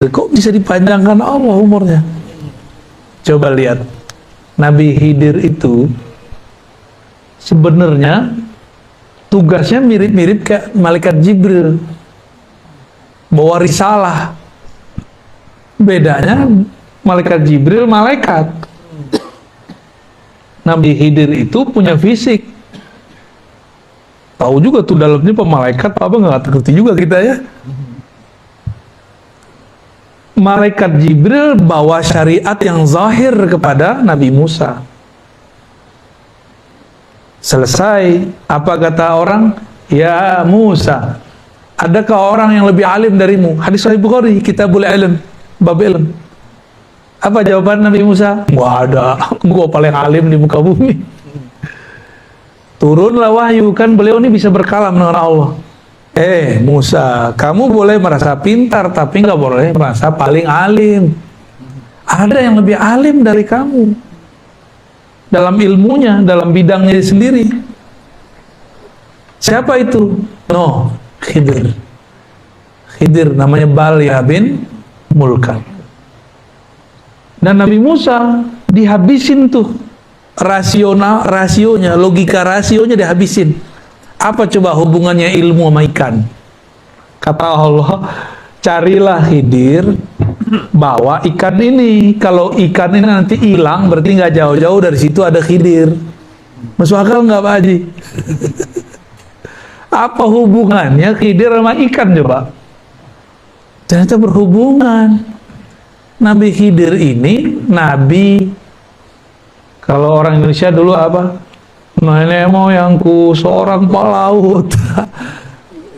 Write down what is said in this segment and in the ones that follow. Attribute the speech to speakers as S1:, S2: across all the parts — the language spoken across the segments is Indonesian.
S1: Kok bisa dipanjangkan Allah umurnya? Coba lihat, Nabi Khidir itu sebenarnya tugasnya mirip-mirip kayak malaikat Jibril, bawa risalah. Bedanya malaikat Jibril malaikat, Nabi Khidir itu punya fisik. Tahu juga tuh dalamnya pemalaikat apa nggak ngerti juga kita ya. Malaikat Jibril bawa syariat yang zahir kepada Nabi Musa. Selesai, apa kata orang? Ya Musa, adakah orang yang lebih alim darimu? Hadis Sahih Bukhari, Kitabul Ilm, bab ilm. Apa jawaban Nabi Musa? Nggak ada, gua paling alim di muka bumi. Turunlah wahyu, kan beliau ini bisa berkalam dengan Allah. Musa, kamu boleh merasa pintar, tapi nggak boleh merasa paling alim. Ada yang lebih alim dari kamu dalam ilmunya, dalam bidangnya sendiri. Siapa itu? Khidir. Khidir namanya Balya bin Mulkan. Dan Nabi Musa dihabisin tuh rasionya, logika rasionya dihabisin. Apa coba hubungannya ilmu sama ikan? Kata Allah, carilah Khidir, bawa ikan ini. Kalau ikan ini nanti hilang, berarti nggak jauh-jauh dari situ ada Khidir. Masuk akal nggak Pak Haji? Apa hubungannya Khidir sama ikan coba? Ternyata berhubungan. Nabi Khidir ini nabi, kalau orang Indonesia dulu apa? Nenek moyangku seorang pelaut.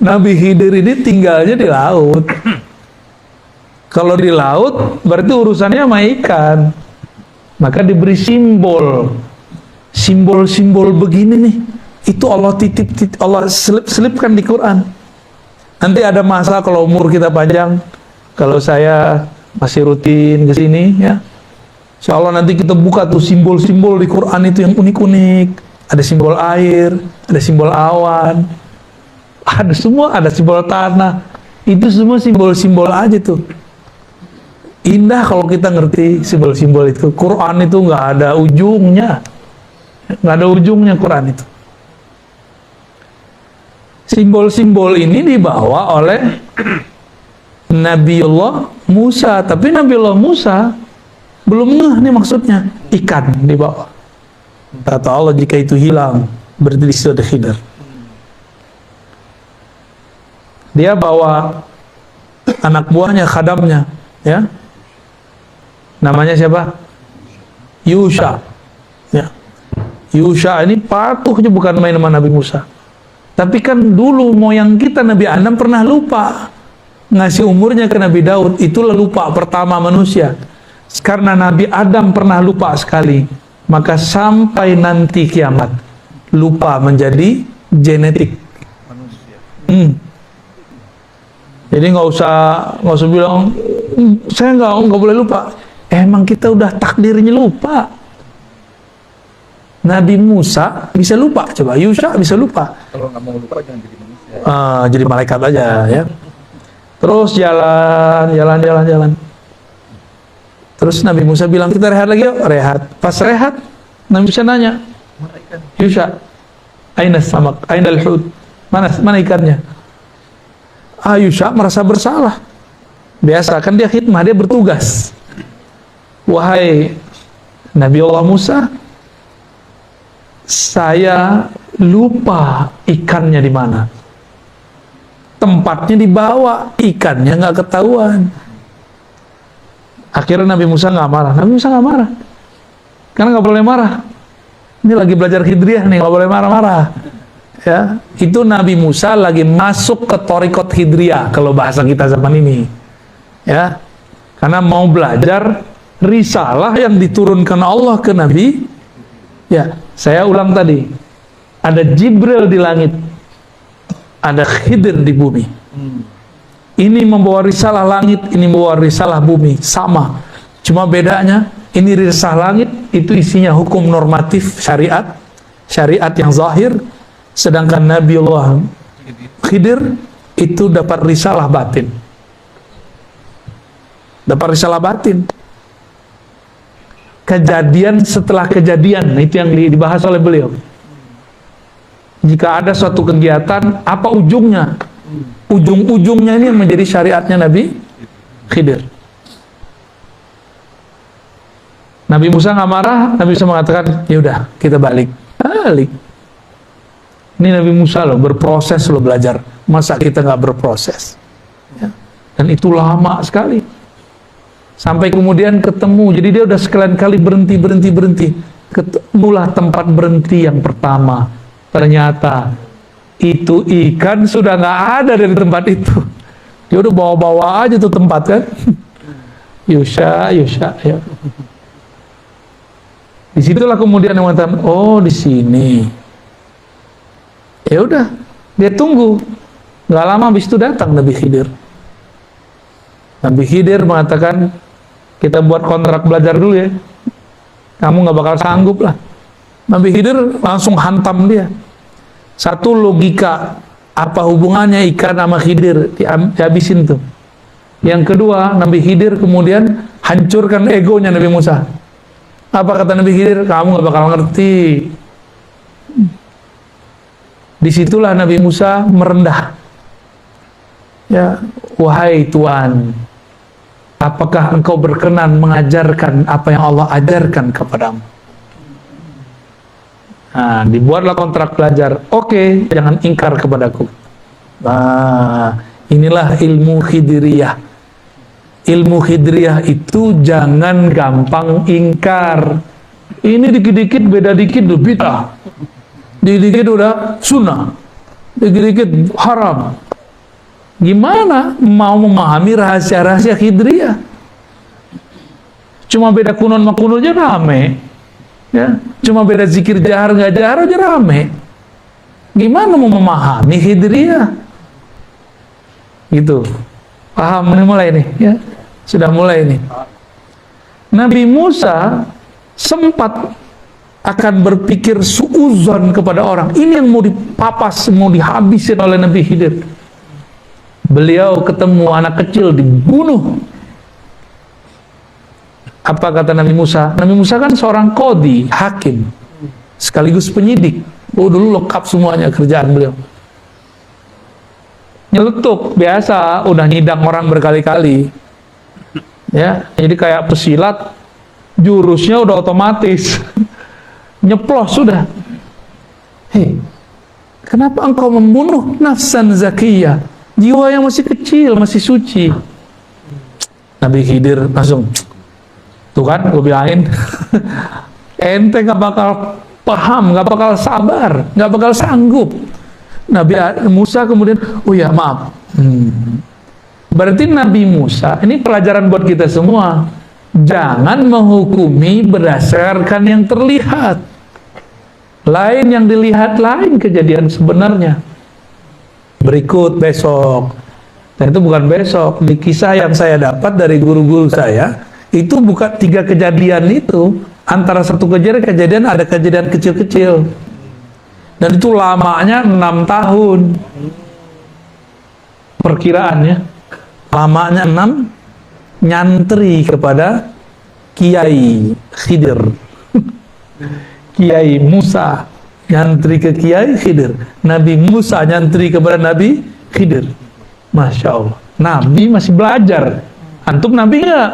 S1: Nabi Khidir ini tinggalnya di laut. Kalau di laut berarti urusannya sama ikan. Maka diberi simbol. Simbol-simbol begini nih, itu Allah Allah selipkan di Quran. Nanti ada masa kalau umur kita panjang, kalau saya masih rutin ke sini ya, insya Allah nanti kita buka tuh simbol-simbol di Quran itu yang unik-unik. Ada simbol air, ada simbol awan, ada semua, ada simbol tanah. Itu semua simbol-simbol aja tuh. Indah kalau kita ngerti simbol-simbol itu. Quran itu nggak ada ujungnya, nggak ada ujungnya Quran itu. Simbol-simbol ini dibawa oleh Nabiullah Musa, tapi Nabiullah Musa belum ngeh nih maksudnya. Ikan dibawa. Kata Allah, jika itu hilang, berarti di situ ada Khidir. Dia bawa anak buahnya, khadamnya, ya. Namanya siapa? Yusha. Ya. Yusha ini patuhnya bukan main sama Nabi Musa. Tapi kan dulu moyang kita Nabi Adam pernah lupa ngasih umurnya ke Nabi Daud. Itulah lupa pertama manusia. Karena Nabi Adam pernah lupa sekali, maka sampai nanti kiamat lupa menjadi genetik manusia. Jadi nggak usah bilang saya nggak boleh lupa. Emang kita udah takdirnya lupa. Nabi Musa bisa lupa, coba Yusha bisa lupa.
S2: Kalau nggak mau lupa jangan jadi manusia.
S1: Jadi malaikat aja ya. Terus jalan. Terus Nabi Musa bilang, kita rehat lagi yuk. Rehat. Pas rehat, Nabi Musa nanya, Yusha, aina samak, aina al-hud, mana ikannya? Yusha merasa bersalah. Biasa kan dia khidmah, dia bertugas. Wahai Nabi Allah Musa, saya lupa ikannya di mana. Tempatnya dibawa, ikannya nggak ketahuan. Akhirnya Nabi Musa nggak marah. Nabi Musa nggak marah, karena nggak boleh marah. Ini lagi belajar Khidriyah nih, nggak boleh marah-marah. Ya, itu Nabi Musa lagi masuk ke Thariqat Khidriyah kalau bahasa kita zaman ini. Ya, karena mau belajar risalah yang diturunkan Allah ke Nabi. Ya, saya ulang tadi. Ada Jibril di langit, ada Khidir di bumi. Ini membawa risalah langit, ini membawa risalah bumi, sama. Cuma bedanya, ini risalah langit itu isinya hukum normatif syariat, syariat yang zahir, sedangkan Nabiullah Khidir itu dapat risalah batin. dapat risalah batin. Kejadian setelah kejadian, itu yang dibahas oleh beliau. Jika ada suatu kegiatan, apa ujungnya? Ujung-ujungnya ini yang menjadi syariatnya Nabi Khidir. Nabi Musa nggak marah, Nabi Musa mengatakan, ya udah kita balik. Ini Nabi Musa loh, berproses loh belajar. Masa kita nggak berproses? Ya. Dan itu lama sekali. Sampai kemudian ketemu, jadi dia udah sekalian kali berhenti. Ketemulah tempat berhenti yang pertama. Ternyata itu ikan sudah nggak ada dari tempat itu. Dia udah bawa-bawa aja tuh tempat kan. Yusha, ya. Disitulah kemudian yang mengatakan, oh di sini. Ya udah, dia tunggu. Nggak lama habis itu datang Nabi Khidir. Nabi Khidir mengatakan, kita buat kontrak belajar dulu ya. Kamu nggak bakal sanggup lah. Nabi Khidir langsung hantam dia. Satu logika, apa hubungannya ikan sama Khidir, dihabisin tuh. Yang kedua, Nabi Khidir kemudian hancurkan egonya Nabi Musa. Apa kata Nabi Khidir? Kamu nggak bakal ngerti. Disitulah Nabi Musa merendah. Ya, wahai Tuhan, apakah engkau berkenan mengajarkan apa yang Allah ajarkan kepadamu? Nah, dibuatlah kontrak belajar. Oke, jangan ingkar kepadaku. Nah, inilah ilmu Khidiriyah. Ilmu Khidiriyah itu jangan gampang ingkar. Ini dikit-dikit beda dikit udah bid'ah. Dikit-dikit udah sunnah. Dikit-dikit haram. Gimana mau memahami rahasia-rahasia Khidiriyah? Cuma beda kunun sama kunun aja rame. Ya, cuma beda zikir jahar nggak jahar aja rame. Gimana mau memahami Khidiriyah? Gitu. Paham? Ini mulai nih, ya. Sudah mulai nih. Nabi Musa sempat akan berpikir suuzon kepada orang. Ini yang mau dipapas, mau dihabisin oleh Nabi Khidir. Beliau ketemu anak kecil dibunuh. Apa kata Nabi Musa? Nabi Musa kan seorang qadhi, hakim, sekaligus penyidik. Oh, dulu lengkap semuanya kerjaan beliau. Nyeletuk, biasa, udah nyidang orang berkali-kali. Ya, jadi kayak pesilat, jurusnya udah otomatis. Nyeplos sudah. Hei, kenapa engkau membunuh nafsan zakiyah? Jiwa yang masih kecil, masih suci. Nabi Khidir langsung, tuh kan, gue bilangin, ente gak bakal paham, gak bakal sabar, gak bakal sanggup. Nabi Musa kemudian, oh ya maaf. Berarti Nabi Musa, ini pelajaran buat kita semua. Jangan menghukumi berdasarkan yang terlihat. Lain yang dilihat, lain kejadian sebenarnya. Berikut besok. Dan itu bukan besok. Di kisah yang saya dapat dari guru-guru saya, itu bukan 3 kejadian itu. Antara satu kejadian ada kejadian kecil-kecil. Dan itu lamanya 6 tahun. Perkiraannya. Lamanya 6, nyantri kepada Kiai Khidir. Kiai Musa nyantri ke Kiai Khidir. Nabi Musa nyantri kepada Nabi Khidir. Masya Allah. Nabi masih belajar. Antum Nabi nggak?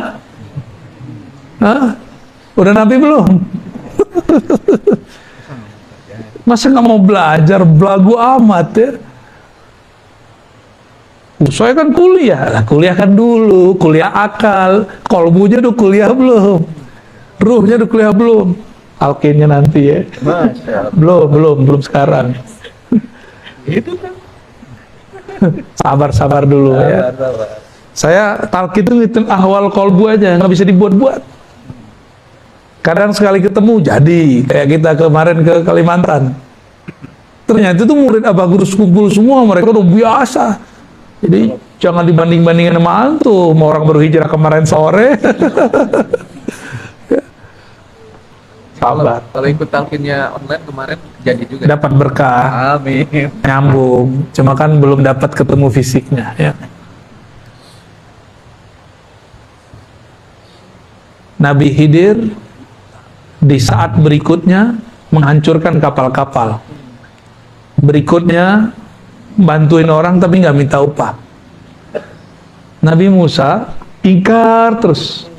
S1: Hah? Udah Nabi belum? Masa nggak mau belajar? Belagu amat ya. Saya kan kuliah. Lah, kuliah kan dulu. Kuliah akal. Kolbunya udah kuliah belum? Ruhnya udah kuliah belum? Alkinnya nanti ya. Belum sekarang. Itu kan. Sabar dulu ya. Saya talqin itu ngitung ahwal kolbu aja, nggak bisa dibuat-buat. Kadang sekali ketemu jadi, kayak kita kemarin ke Kalimantan. Ternyata itu murid Abah Guru kumpul semua, mereka udah biasa. Jadi jangan dibanding-bandingin sama antum, orang baru hijrah kemarin sore. Sabar.
S2: Kalau ikut talqinnya online kemarin jadi juga.
S1: Dapat berkah.
S2: Amin.
S1: Nyambung. Cuma kan belum dapat ketemu fisiknya ya. Nabi Khidir di saat berikutnya menghancurkan kapal-kapal. Berikutnya bantuin orang tapi nggak minta upah. Nabi Musa ingkar terus.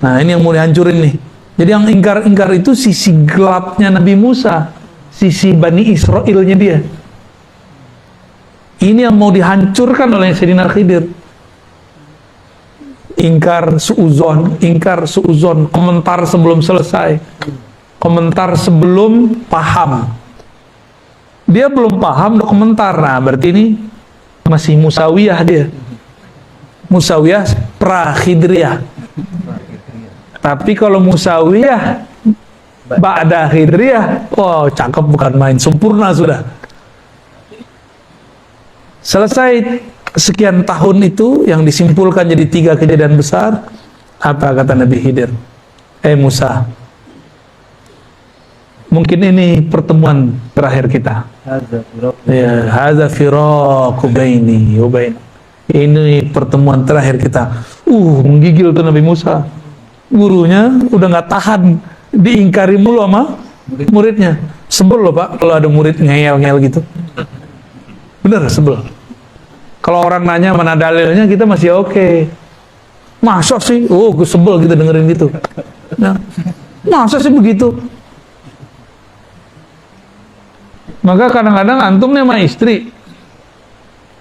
S1: Nah, ini yang mau dihancurin nih. Jadi yang ingkar-ingkar itu sisi gelapnya Nabi Musa, sisi Bani Israilnya dia. Ini yang mau dihancurkan oleh Sayyidina Khidir. Ingkar suuzon, komentar sebelum selesai, komentar sebelum paham. Dia belum paham, udah komentar. Nah, berarti ini masih Musawiyah dia. Musawiyah pra-Khidriyah. Tapi kalau Musawiyah ba'da Khidriyah, wow, cakep, bukan main, sempurna sudah. Selesai sekian tahun itu yang disimpulkan jadi 3 kejadian besar. Apa kata Nabi Khidir? Musa, mungkin ini pertemuan terakhir kita. Ya, hadza firaqu baini wa bain. Ini pertemuan terakhir kita. Menggigil tuh Nabi Musa. Gurunya udah nggak tahan diingkari mulu sama muridnya. Sebel loh Pak kalau ada murid ngeyel-ngeyel gitu. Bener, sebel. Kalau orang nanya mana dalilnya, kita masih oke. Masa sih? Gue sebel gitu dengerin gitu. Nah, masa sih begitu? Maka kadang-kadang antum nih sama istri,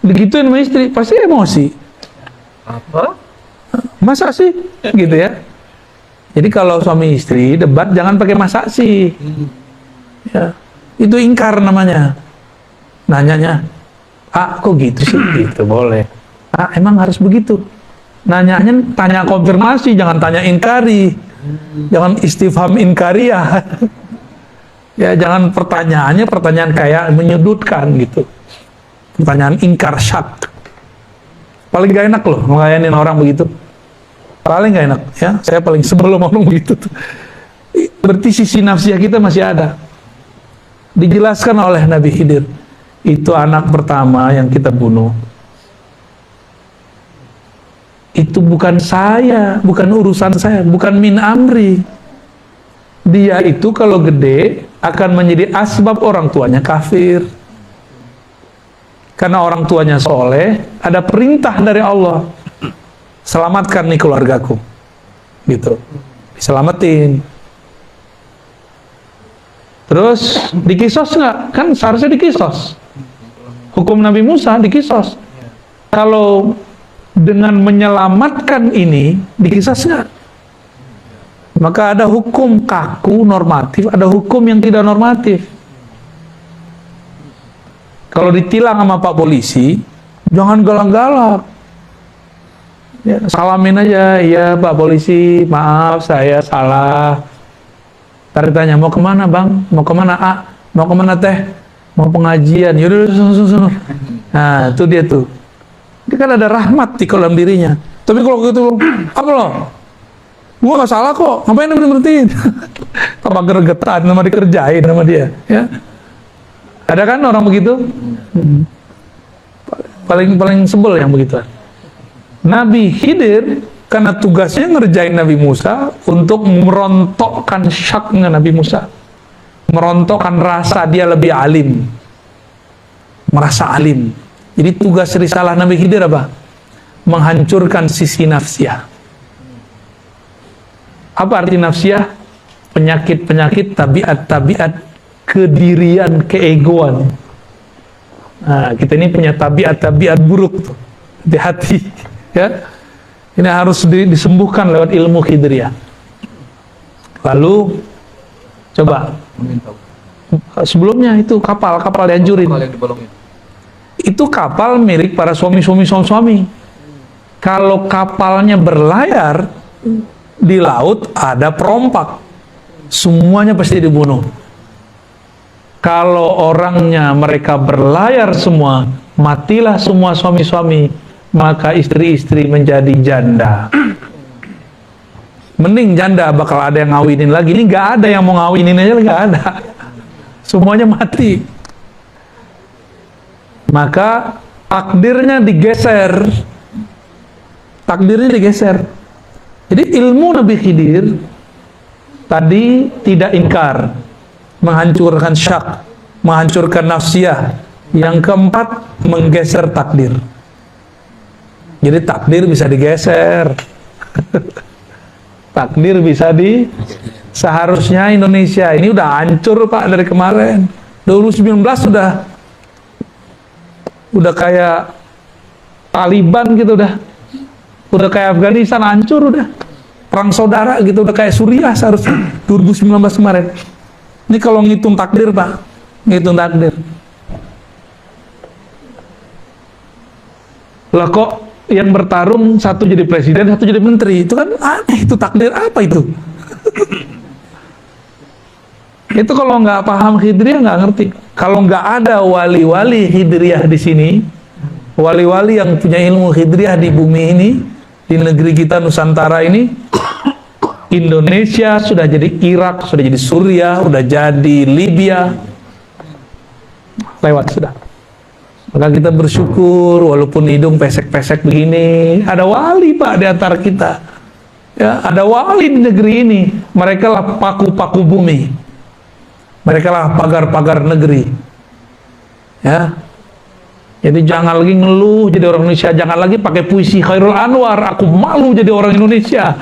S1: digituin sama istri, pasti emosi.
S2: Apa?
S1: Masa sih? Gitu ya. Jadi kalau suami istri debat, jangan pakai masa sih. Ya, itu ingkar namanya. Nanyanya, kok gitu sih? Gitu, boleh. Emang harus begitu? Nanyanya tanya konfirmasi, jangan tanya ingkari. Jangan istifham inkariyah. Ya, jangan pertanyaan kayak menyudutkan gitu. Pertanyaan ingkar syak. Paling gak enak loh ngelayanin orang begitu. Paling gak enak ya. Saya paling sebel ngomong begitu tuh. Berarti sisi nafsiyah kita masih ada. Dijelaskan oleh Nabi Khidir. Itu anak pertama yang kita bunuh. Itu bukan saya, bukan urusan saya, bukan min amri. Dia itu kalau gede akan menjadi asbab orang tuanya kafir. Karena orang tuanya soleh, ada perintah dari Allah. Selamatkan nih keluargaku. Gitu. Diselamatin. Terus dikisos nggak? Kan seharusnya dikisos. Hukum Nabi Musa dikisos. Kalau dengan menyelamatkan ini dikisos nggak? Maka ada hukum kaku normatif, ada hukum yang tidak normatif. Kalau ditilang sama Pak Polisi, jangan galak-galak. Ya, salamin aja, ya Pak Polisi, maaf saya salah. Ntar ditanya, mau kemana Bang? Mau kemana Mau kemana Teh? Mau pengajian. Yaudah, susun. Nah, itu dia tuh. Dia kan ada rahmat di kolam dirinya. Tapi kalau gitu, apa loh? Gua gak salah kok, ngapain berhentiin? Tambah gregetan sama dikerjain sama dia, ya. Ada kan orang begitu? Paling sebel yang begitu. Nabi Khidir karena tugasnya ngerjain Nabi Musa untuk merontokkan syaknya Nabi Musa, merontokkan rasa dia lebih alim, merasa alim. Jadi tugas risalah Nabi Khidir apa? Menghancurkan sisi nafsiyah. Apa arti nafsiyah? Penyakit-penyakit, tabiat-tabiat, kedirian, keegoan. Nah, kita ini punya tabiat-tabiat buruk tuh. Hati-hati, ya. Ini harus disembuhkan lewat ilmu Khidriyah. Lalu, coba. Sebelumnya itu kapal dihancurin.
S2: Kapal yang dibolongin.
S1: Itu kapal milik para suami. Kalau kapalnya berlayar di laut, ada perompak, semuanya pasti dibunuh. Kalau orangnya mereka berlayar semua, matilah semua suami-suami, maka istri-istri menjadi janda. Mending janda bakal ada yang ngawinin lagi. Ini nggak ada yang mau ngawinin aja, nggak ada. Semuanya mati. Maka takdirnya digeser. Jadi ilmu Nabi Khidir tadi tidak ingkar, menghancurkan syak, menghancurkan nafsiyah. Yang keempat, menggeser takdir. Jadi takdir bisa digeser. Takdir bisa seharusnya Indonesia ini udah hancur Pak dari kemarin. 2019 udah kayak Taliban gitu udah kayak Afghanistan, hancur udah. Perang saudara gitu, udah kayak Suriah seharusnya 2019 kemarin. Ini kalau ngitung takdir Pak, ngitung takdir. Lah kok yang bertarung satu jadi presiden, satu jadi menteri, itu kan aneh, itu takdir apa itu? Itu kalau nggak paham Hidriyah nggak ngerti. Kalau nggak ada wali-wali Hidriyah di sini, wali-wali yang punya ilmu Hidriyah di bumi ini, di negeri kita Nusantara ini, Indonesia sudah jadi Irak, sudah jadi Suriah, sudah jadi Libya, lewat sudah. Maka kita bersyukur walaupun hidung pesek-pesek begini, ada wali Pak di antara kita. Ya, ada wali di negeri ini. Mereka lah paku-paku bumi. Mereka lah pagar-pagar negeri. Ya. Jadi jangan lagi ngeluh jadi orang Indonesia, jangan lagi pakai puisi Khairul Anwar, aku malu jadi orang Indonesia.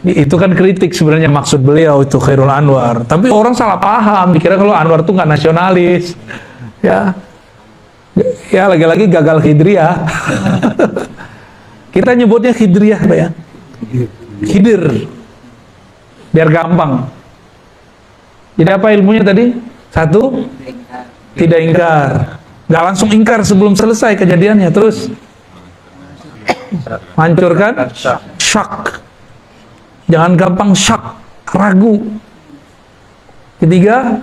S1: Itu kan kritik sebenarnya maksud beliau itu Khairul Anwar. Tapi orang salah paham, dikira kalau Anwar itu nggak nasionalis. Ya lagi-lagi gagal Hidriyah. Kita nyebutnya Hidriyah Pak ya. Khidir. Biar gampang. Jadi apa ilmunya tadi? Satu, tidak ingkar. Nggak langsung ingkar sebelum selesai kejadiannya. Terus hancurkan syak. Jangan gampang syak, ragu. Ketiga,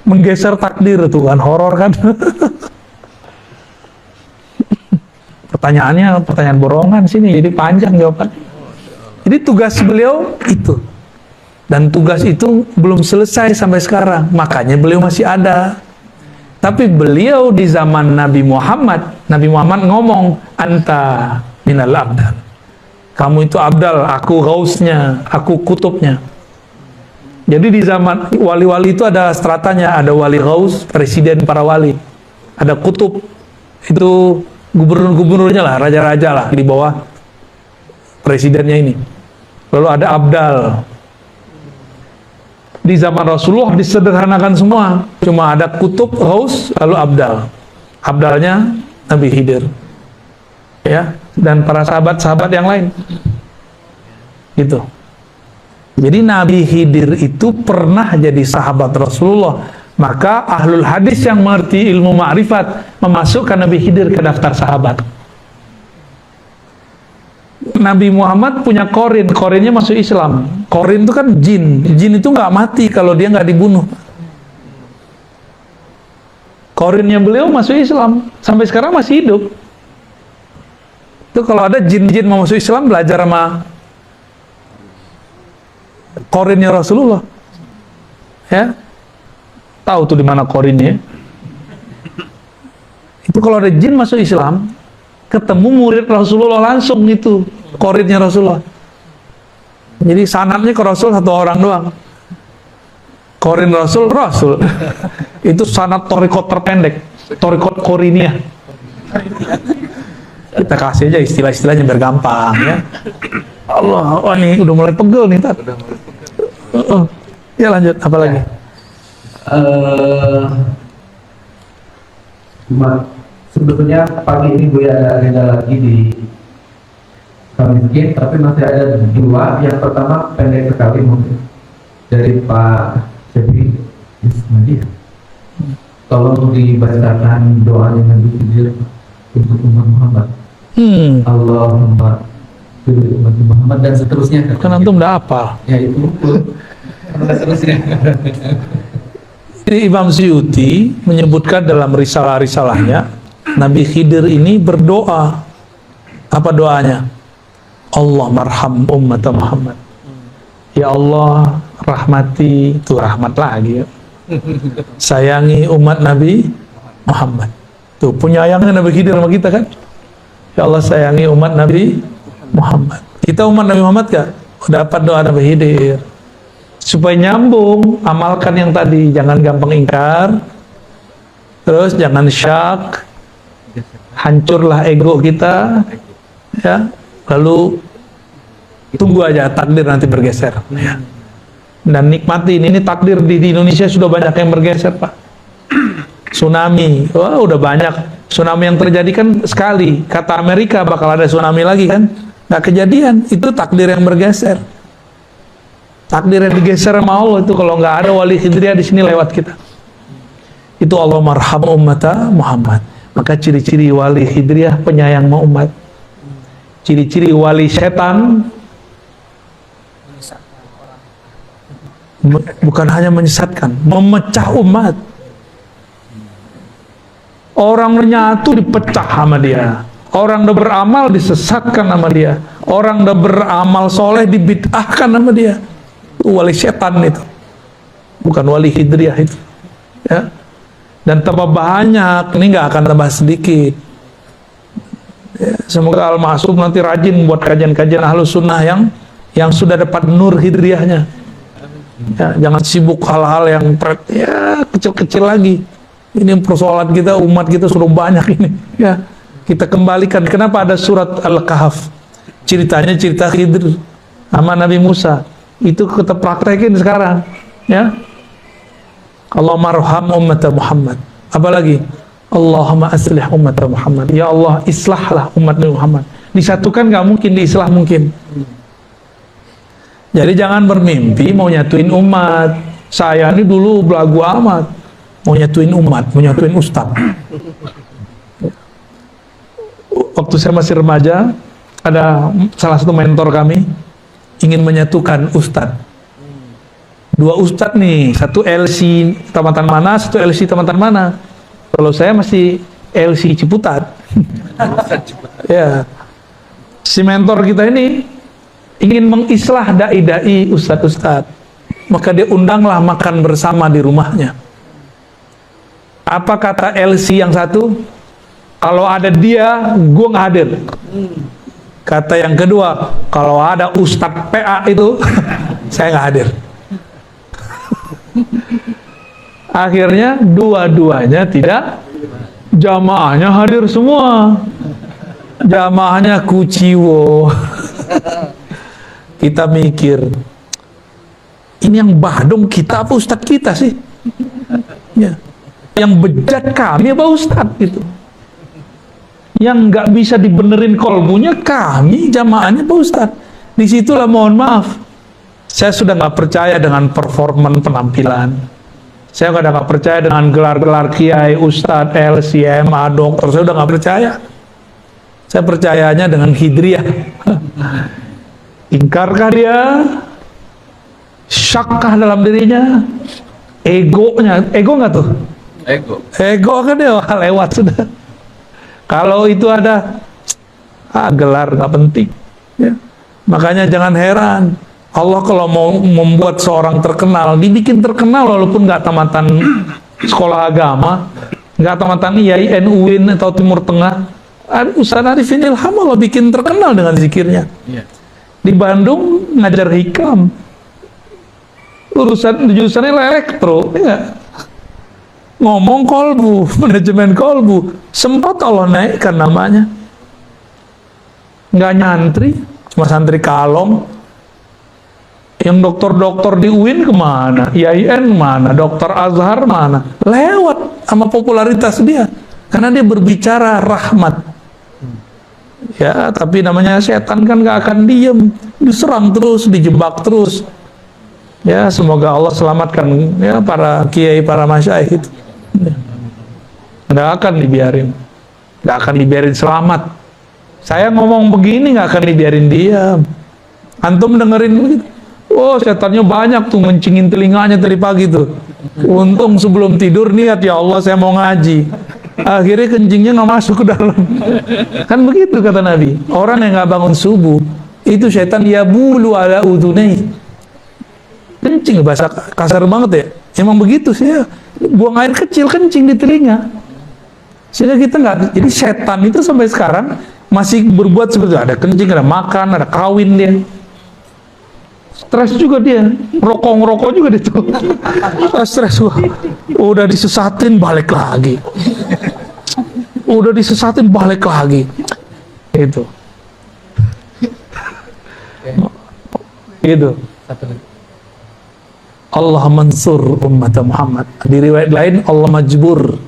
S1: menggeser takdir. Tuh kan horor kan. Pertanyaan borongan sini, jadi panjang jawaban. Jadi tugas beliau itu, dan tugas itu belum selesai sampai sekarang, makanya beliau masih ada. Tapi beliau di zaman Nabi Muhammad ngomong, anta minal abdal, kamu itu abdal, aku ghausnya, aku kutubnya. Jadi di zaman wali-wali itu ada stratanya, ada wali ghaus, presiden para wali, ada kutub, itu gubernur-gubernurnya lah, raja-raja lah di bawah presidennya ini. Lalu ada abdal. Di zaman Rasulullah disederhanakan semua, cuma ada kutub, ghaus, lalu abdal. Abdalnya Nabi Khidir, ya, dan para sahabat-sahabat yang lain. Gitu. Jadi Nabi Khidir itu pernah jadi sahabat Rasulullah. Maka ahlul hadis yang mengerti ilmu ma'rifat memasukkan Nabi Khidir ke daftar sahabat. Nabi Muhammad punya korin, korinnya masuk Islam. Korin itu kan jin, jin itu nggak mati kalau dia nggak dibunuh. Korinnya beliau masuk Islam, sampai sekarang masih hidup. Itu kalau ada jin-jin mau masuk Islam, belajar sama korinnya Rasulullah. Ya. Tahu tuh di mana korinnya. Itu kalau ada jin masuk Islam, ketemu murid Rasulullah langsung, itu korinnya Rasulullah. Jadi sanadnya ke Rasul satu orang doang. Korin Rasul. Itu sanad torikot terpendek, torikot korinnya. Kita kasih aja istilah-istilahnya biar gampang ya. Allah, oh ini udah mulai pegel nih Tat. Ya lanjut, apa lagi?
S3: Sebetulnya pagi ini gue ada agenda lagi di Kamiskin, tapi masih ada dua. Yang pertama pendek sekali mungkin dari Pak Sebi Ismail. Tolong dibacakan doa yang Nabi Khidir untuk umat Muhammad. Allahumma pilih umat Muhammad dan seterusnya.
S1: Kan antum udah hafal.
S3: Ya itu seterusnya.
S1: Jadi Imam Suyuti menyebutkan dalam risalah-risalahnya, Nabi Khidir ini berdoa. Apa doanya? Allah marham ummat Muhammad. Ya Allah, rahmati, itu rahmat lagi ya. Sayangi umat Nabi Muhammad. Tuh, penyayangnya Nabi Khidir sama kita kan? Ya Allah sayangi umat Nabi Muhammad. Kita umat Nabi Muhammad gak? Dapat doa Nabi Khidir. Supaya nyambung, amalkan yang tadi, jangan gampang ingkar, terus jangan syak, hancurlah ego kita, ya. Lalu tunggu aja takdir nanti bergeser, ya. Dan nikmati ini takdir di Indonesia sudah banyak yang bergeser, Pak. Tsunami, wah udah banyak tsunami yang terjadi kan sekali. Kata Amerika bakal ada tsunami lagi kan, nggak kejadian. Itu takdir yang bergeser. Takdir yang digeser sama Allah itu kalau nggak ada wali hidriyah di sini lewat kita. Itu Allah marham ummata Muhammad. Maka ciri-ciri wali hidriyah penyayang sama umat. Ciri-ciri wali setan bukan hanya menyesatkan, memecah umat. Orang menyatu dipecah sama dia. Orang udah beramal disesatkan sama dia. Orang udah beramal soleh dibid'ahkan sama dia. Wali setan itu, bukan wali hidriyah itu, ya. Dan tambah banyak, ini nggak akan tambah sedikit, ya. Semoga Al-Ma'sum nanti rajin buat kajian-kajian Ahlus Sunnah yang sudah dapat nur hidriyahnya, ya. Jangan sibuk hal-hal yang ya kecil-kecil lagi. Ini persoalan kita, umat kita sudah banyak ini, ya. Kita kembalikan. Kenapa ada surat Al-Kahf? Ceritanya cerita Khidir sama Nabi Musa. Itu kita praktekin sekarang, ya. Allahumma arham ummata Muhammad. Apalagi Allahumma aslih ummata Muhammad. Ya Allah, islahlah umat Muhammad. Disatukan nggak mungkin, diislah mungkin. Jadi jangan bermimpi mau nyatuin umat. Saya ini dulu belagu amat mau nyatuin umat, mau nyatuin ustaz. Waktu saya masih remaja, ada salah satu mentor kami ingin menyatukan ustadz. Dua ustadz nih, satu LC Tamatan mana, satu LC Tamatan mana. Kalau saya masih LC Ciputat. Ya. Si mentor kita ini ingin mengislah dai-dai ustadz-ustadz. Maka dia undanglah makan bersama di rumahnya. Apa kata LC yang satu? Kalau ada dia, gue nggak hadir. Kata yang kedua, kalau ada Ustadz PA itu, saya nggak hadir. Akhirnya dua-duanya tidak, jamaahnya hadir semua. Jamaahnya kuciwo. Kita mikir, ini yang badung kita apa Ustadz kita sih? Ya. Yang bejat kami apa Ustadz gitu. Yang nggak bisa dibenerin kolbunya kami jamaahnya Pak Ustadz. Disitulah mohon maaf, saya sudah nggak percaya dengan performan penampilan. Saya nggak percaya dengan gelar-gelar kiai, ustadz, LCMA, dokter. Saya udah nggak percaya. Saya percayanya dengan hidriyah. Ingkarkah dia? Syakkah dalam dirinya? Egonya, ego nggak tuh? Ego kan dia lewat sudah. Kalau itu ada gelar nggak penting, ya. Makanya jangan heran Allah kalau mau membuat seorang terkenal, dibikin terkenal walaupun nggak tamatan sekolah agama, nggak tamatan IAIN, UIN atau Timur Tengah. Ustaz Arifin Ilham Allah bikin terkenal dengan zikirnya. Di Bandung ngajar hikam, jurusannya elektro, ya. Ngomong kolbu, manajemen kolbu, sempat Allah naikkan namanya. Nggak nyantri, cuma santri kalong. Yang dokter-dokter di UIN kemana? IAIN mana? Dokter Azhar mana? Lewat sama popularitas dia, karena dia berbicara rahmat. Ya, tapi namanya setan kan nggak akan diem, diserang terus, dijebak terus. Ya, semoga Allah selamatkan ya para kiai, para masyayikh itu. Nggak akan dibiarin, nggak akan dibiarin selamat. Saya ngomong begini nggak akan dibiarin diam. Antum dengerin begitu, oh setannya banyak tuh mencingin telinganya dari pagi tuh. Untung sebelum tidur niat, ya Allah saya mau ngaji. Akhirnya kencingnya nggak masuk ke dalam. Kan begitu kata Nabi. Orang yang nggak bangun subuh itu setan ya bulu ala udunai. Kencing, bahasa kasar banget ya. Emang begitu sih ya. Buang air kecil kencing di telinga. Sehingga kita nggak. Jadi setan itu sampai sekarang masih berbuat seperti itu. Ada kencing, ada makan, ada kawin dia. Stres juga dia, ngerokok juga dia tuh. Stres gua. Udah disesatin balik lagi. Udah disesatin balik lagi. Itu. Gitu.
S2: Satu lagi.
S1: Allah mansur umat Muhammad. Di riwayat lain Allah majbur.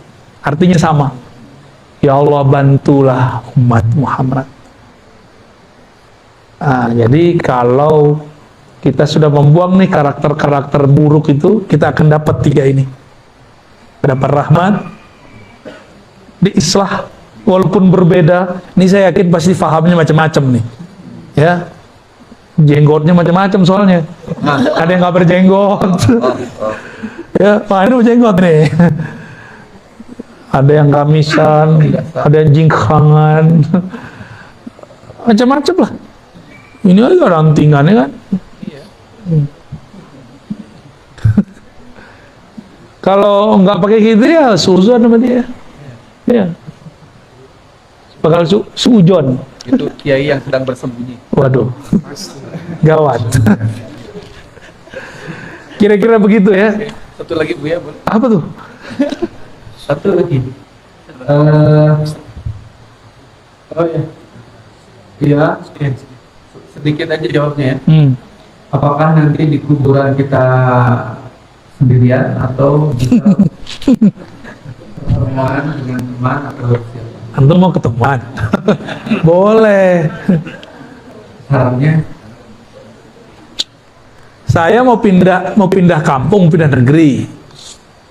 S1: Artinya sama. Ya Allah bantulah umat Muhammad. Jadi kalau kita sudah membuang nih karakter-karakter buruk itu, kita akan dapat 3 ini. Dapat rahmat, diislah, walaupun berbeda. Ini saya yakin pasti fahamnya macam-macam nih. Ya, jenggotnya macam-macam soalnya. Ada yang nggak berjenggot. Ya, Pak ini berjenggot nih. Ada yang gamisan, ada yang jingkangan, macam-macam lah. Ini aja rantingannya kan. Kalau nggak pakai khidir ya suzon sama dia. Ya. Bakal sujon.
S2: Itu kiai yang sedang bersembunyi.
S1: Waduh. Gawat. Kira-kira begitu ya.
S2: Satu lagi Buya boleh?
S1: Apa tuh?
S3: Satu lagi. Oh ya. Iya.
S2: Sedikit aja jawabnya ya.
S3: Apakah nanti di kuburan kita sendirian atau bisa pertemuan dengan teman atau siapa?
S1: Antum mau ketemuan? Boleh.
S3: Sarannya
S1: Saya mau pindah kampung, pindah negeri.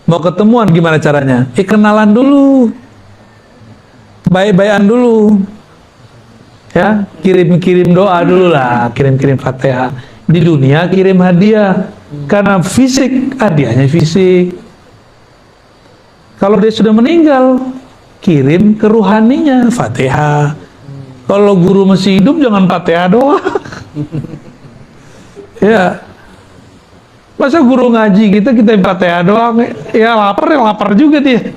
S1: Mau ketemuan gimana caranya? Kenalan dulu. Baik-baikan dulu. Ya, kirim-kirim doa dulu lah, kirim-kirim Fatihah. Di dunia kirim hadiah. Karena fisik, hadiahnya fisik. Kalau dia sudah meninggal, kirim ke ruhaninya Fatihah. Kalau guru masih hidup jangan Fatihah doang. Ya. Masa guru ngaji kita Fatihah doang? Ya lapar juga dia.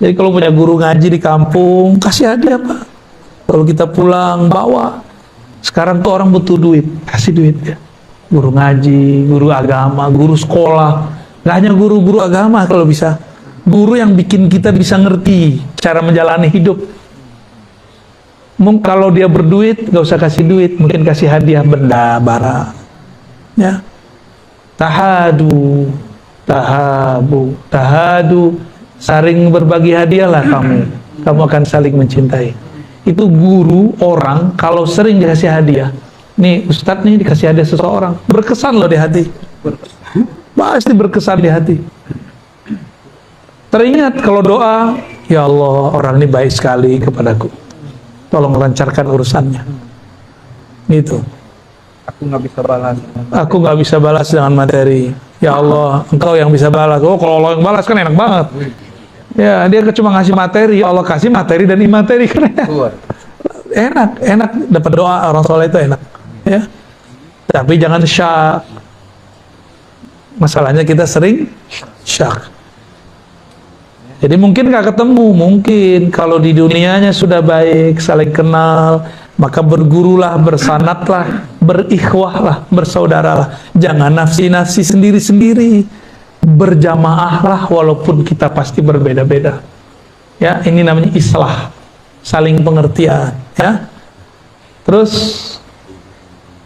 S1: Jadi kalau punya guru ngaji di kampung, kasih hadiah Pak. Kalau kita pulang bawa. Sekarang tuh orang butuh duit, kasih duit ya. Guru ngaji, guru agama, guru sekolah. Gak hanya guru-guru agama kalau bisa. Guru yang bikin kita bisa ngerti cara menjalani hidup. Kalau dia berduit, gak usah kasih duit, mungkin kasih hadiah benda, barang. Ya. Tahadu, saling berbagi hadiahlah kamu akan saling mencintai. Itu guru orang kalau sering dikasih hadiah. Nih Ustadz nih dikasih hadiah seseorang, berkesan loh di hati. Pasti berkesan di hati. Teringat kalau doa, ya Allah orang ini baik sekali kepadaku. Tolong lancarkan urusannya. Gitu.
S2: Aku nggak bisa balas.
S1: Aku nggak bisa balas dengan materi. Ya Allah, Engkau yang bisa balas. Oh, kalau Allah yang balas kan enak banget. Ya, dia cuma ngasih materi. Allah kasih materi dan imateri kan enak dapat doa orang soleh itu enak. Ya. Tapi jangan syak. Masalahnya kita sering syak. Jadi mungkin nggak ketemu, mungkin kalau di dunianya sudah baik, saling kenal, maka bergurulah, bersanatlah, berikhwahlah, bersaudaralah. Jangan nafsi-nafsi sendiri-sendiri. Berjamaahlah walaupun kita pasti berbeda-beda. Ya, ini namanya islah, saling pengertian. Ya. Terus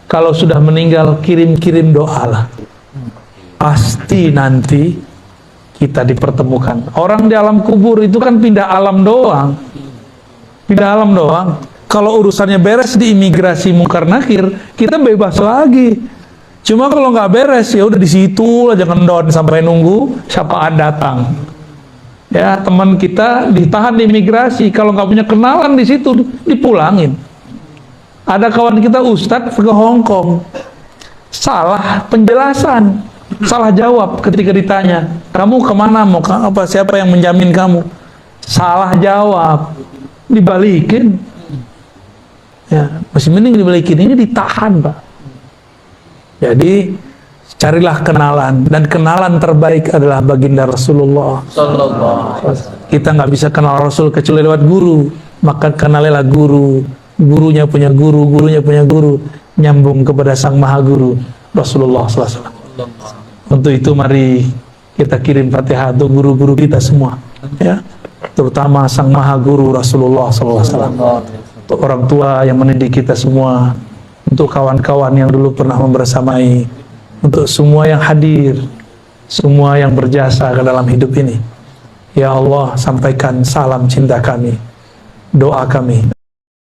S1: kalau sudah meninggal kirim-kirim doalah. Pasti nanti kita dipertemukan. Orang di alam kubur itu kan pindah alam doang. Pindah alam doang. Kalau urusannya beres di imigrasi mungkar nakir, kita bebas lagi. Cuma kalau nggak beres, ya udah di situ aja ngendon sampai nunggu syafaat datang. Ya, teman kita ditahan di imigrasi, kalau nggak punya kenalan di situ dipulangin. Ada kawan kita Ustadz ke Hong Kong, salah penjelasan. Salah jawab ketika ditanya, kamu kemana, mau apa, siapa yang menjamin kamu? Salah jawab, dibalikin. Ya, masih mending dibalikin, ini ditahan Pak. Jadi carilah kenalan, dan kenalan terbaik adalah baginda Rasulullah. Kita nggak bisa kenal Rasul kecuali lewat guru, maka kenalilah guru gurunya punya guru, gurunya punya guru, nyambung kepada Sang Maha Guru Rasulullah SAW. Untuk itu mari kita kirim Fatihah untuk guru-guru kita semua, ya, terutama Sang Maha Guru Rasulullah SAW, untuk orang tua yang mendidik kita semua, untuk kawan-kawan yang dulu pernah membersamai, untuk semua yang hadir, semua yang berjasa ke dalam hidup ini. Ya Allah, sampaikan salam cinta kami, doa kami